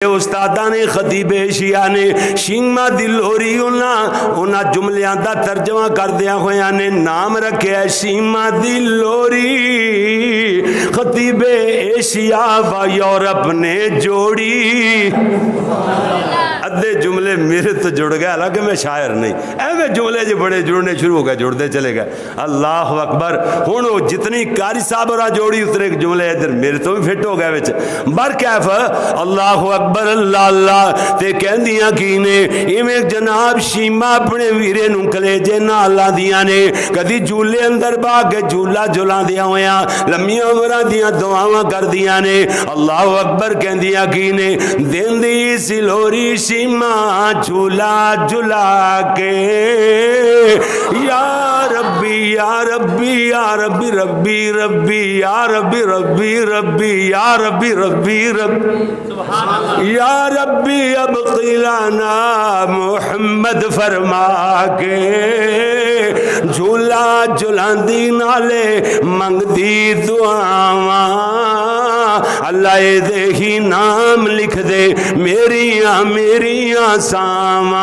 उस्तादा ने खतीब एशिया ने शीमा दी लोरी उन्हां जुमलियां दा तर्जमा करदियां होया ने नाम रखिया शीमा दी लोरी। खतीब एशिया व यूरोप ने जोड़ी। अद्धे जुमले मेरे तो जुड़ गए, हालांकि मैं शायर नहीं, एवं जुमले जो बड़े जुड़ने शुरू हो गए, जुड़ते चले गए। अल्लाह अकबर। हुण वो जितनी कारी साहब और जोड़ी उतरे जुमले इधर मेरे तो भी फिट हो गए विच बरकैफ। अल्लाह अकबर अल्लाह अल्लाह। ते कहंदियां की ने इवें जनाब शीमा अपने वीरे नूं कलेजे नाल लांदियां ने, कदी झूले अंदर बा के झूला झुलांदियां होया लम्मियां उमरां दियां दुआवां करदियां ने। अल्लाह अकबर कहंदियां की ने देंदी सिलोरी शीमा झूला झुला के या रब्बी या रब्बी या रब्बी रब्बी रब्बी या रब्बी रब्बी रब्बी या रब्बी रब्बी रब्बी या रब्बी अब क़िलाना मोहम्मद फरमा के झूला झुलांदी नाले मंगदी दुआवां। अल्लाह दे ही नाम लिख दे मेरिया मेरिया सावां।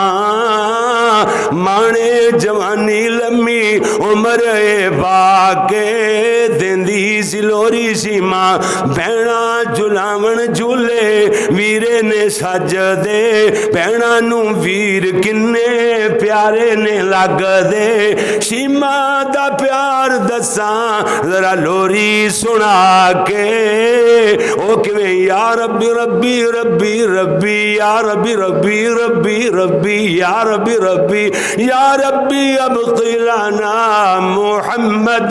माने जवानी लम्मी उमर बाके देंदी सिलोरी सीमा भैणा झुलावन झूले वीरे ने सज दे। भैणा नू वीर किन्ने प्यारे ने लग दे। सीमा दा प्यार दसा जरा लोरी सुना के ओ किवें या रब्बी रब्बी रब्बी रब्बी या रब्बी रब्बी रब्बी रब्बी या रब्बी रब्बी या रब्बी अब क़िलाना मोहम्मद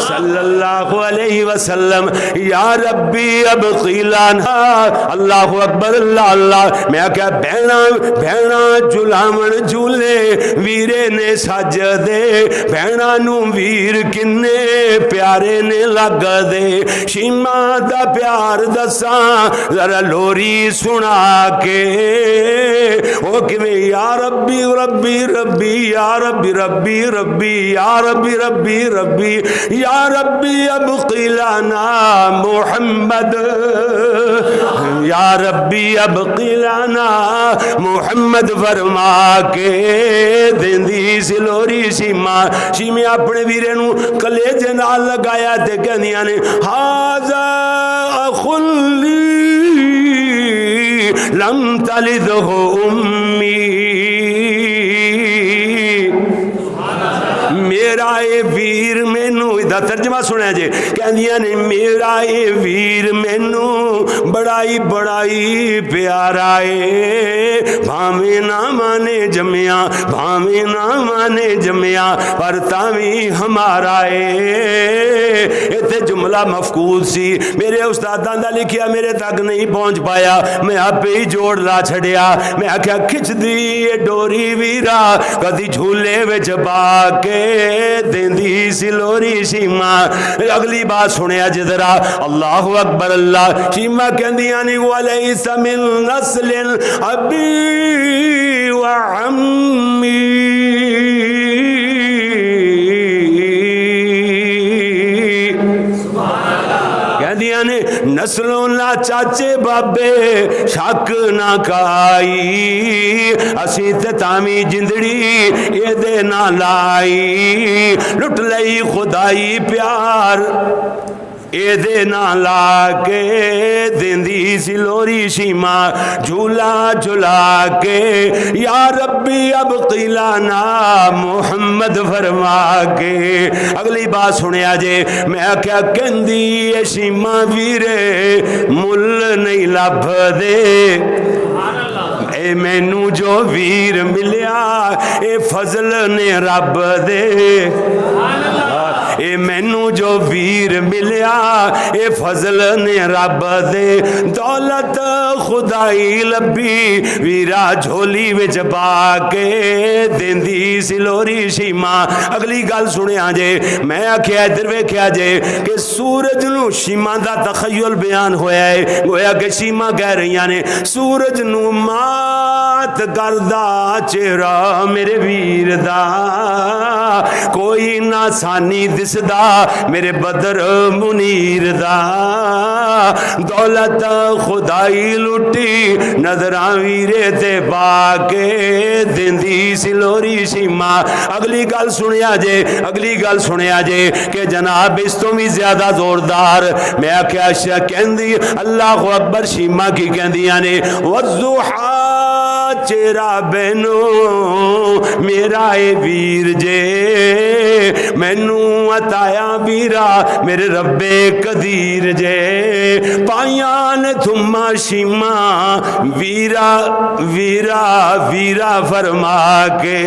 सल्लल्लाहु अलैहि वसल्लम या रब्बी अब क़िलाना। अल्लाह अकबर अल्लाह अल्लाह। मैं क्या भैणा भैणा झुलावन झूले वीरे ने सज दे। भैणा नू वीर किन्ने प्यारे ने लग दे। शीमा दा प्यार दसा जरा लोरी सुना के ओ किवें या रब्बी रब्बी रब्बी या रब्बी रब्बी रब्बी या रब्बी रब्बी रब्बी या रब्बी अब क़िलाना मोहम्मद या रब्बी अब क़िलाना मोहम्मद फरमा के देंदी सिलोरी सीमा। शीमे अपने वीरे नू कलेजे नाल लगाया ते कहंदियां ने हाज़ा अखुल्ली लम तलिदहु उम्मी। मेरा ये वीर मैनू इदा तर्जमा सुनिया जे कहंदियां ने मेरा ये वीर मैनू बड़ाई बड़ाई प्यारा है। भावें ना माने जमिया भावें ना माने जमिया पर तावी हमारा है। इत्थे जुमला मफकूद सी मेरे उस्तादां दा लिखिया मेरे तक नहीं पहुंच पाया, मैं आपे ही जोड़ ला छड़िया। मैं आख्या खिच दी ये डोरी वीरा कदी झूले विच पा के देंदी सिलोरी शीमा। अगली बात सुनिया जिधरा अल्लाह अकबर अल्लाह। शीमा कहंदियां नी वलैसा मिन नस्लिन अबी व अम्मी। कहंदियां ने नस्लों ना चाचे बाबे शक ना खाई। असी ते तावी जिंदड़ी एदे ना लाई। लुट लई खुदाई प्यार एदे ना ला के देंदी सिलोरी शीमा झूला झुला के या रब्बी अब क़िलाना मोहम्मद फरमा के। अगली बात सुनिया जे मैं क्या कहंदी ये शीमा वीरे मुल नहीं लभ दे। ए मैनू जो वीर मिलिया ए फजल ने रब दे। ए मैनू जो वीर मिलिया ए फजल ने रब दे। दौलत खुदाई लभी वीरा झोली विच पा के देंदी सिलोरी शीमा। अगली गल सुनिया जे मैं आख्या इधर वेख्या जे कि सूरज नू शीमा दा तखय्युल बयान होया है। गोया कि शीमा कह रही ने सूरज नू मात करदा चेहरा मेरे वीर दा कोई ना सानी दिसदा मेरे बदर मुनीर दा। दौलत खुदाई लुटी नजरां वीरे ते पाके देंदी सिलोरी सीमा। अगली गल सुनिया जे, अगली गल सुनिया जे कि जनाब इस तो भी ज्यादा जोरदार मैं आख्या कहंदी अल्लाह अकबर सीमा की कहंदियां ने वज़ुहा चेरा बहनो मेरा ए वीर जे मैनू अताया वीरा मेरे रब्बे कदीर जे पाइया ने थुमा शीमा वीरा वीरा वीरा फरमा के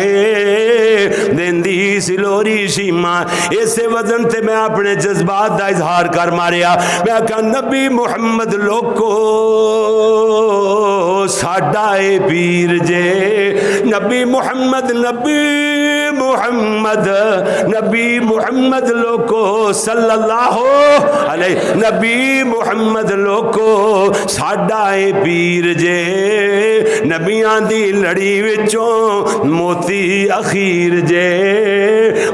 देंदी सिलोरी शीमा। इसे वजन ते मैं अपने जज्बात का इजहार कर मारिया। मैं कहा नबी मुहम्मद लोको साडा ए पीर जे नबी मुहम्मद नबी मुहम्मद लोको सल्लल्लाहु अलैहि नबी मुहम्मद लोको साडा ए पीर जे नबियां दी लड़ी विचों मोती अखीर जे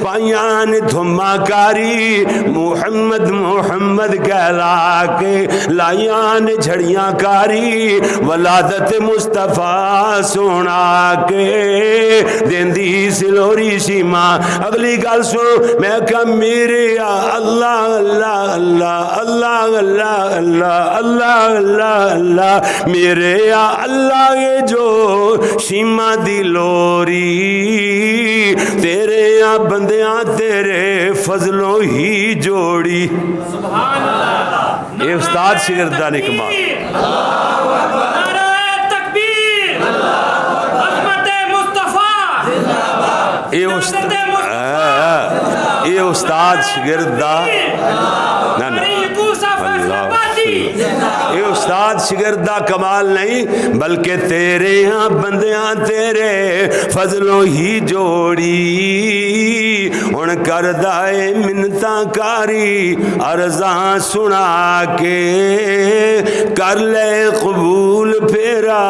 पाइयां ने धुमा कारी मुहम्मद मुहम्मद कहला के लाइयां ने झड़ियां कारी वलादत मुस्तफा सुना के देंदी सिलोरी सीमा। अगली गल सुन मैं कहा मेरे अल्लाह अल्लाह अल्लाह अल्लाह अल्लाह अल्लाह अल्लाह अल्लाह अल्लाह मेरे अल्लाह ये जो सीमा दी लोरी तेरे बंदियां तेरे फजलों ही जोड़ी। सुभान अल्लाह। ये उस्ताद शिगिर्दा ने कमाल। ये उस्ताद शिगिर्दा ये उस्ताद शिगिर्दा कमाल नहीं बल्कि तेरे यहाँ बंदियां तेरे फजलों ही जोड़ी हुण करदा ए मिन्नतां कारी अर्ज़ां सुना के कर ले कबूल फेरा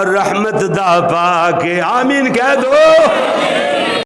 रहमत दा पाके आमीन कह दो।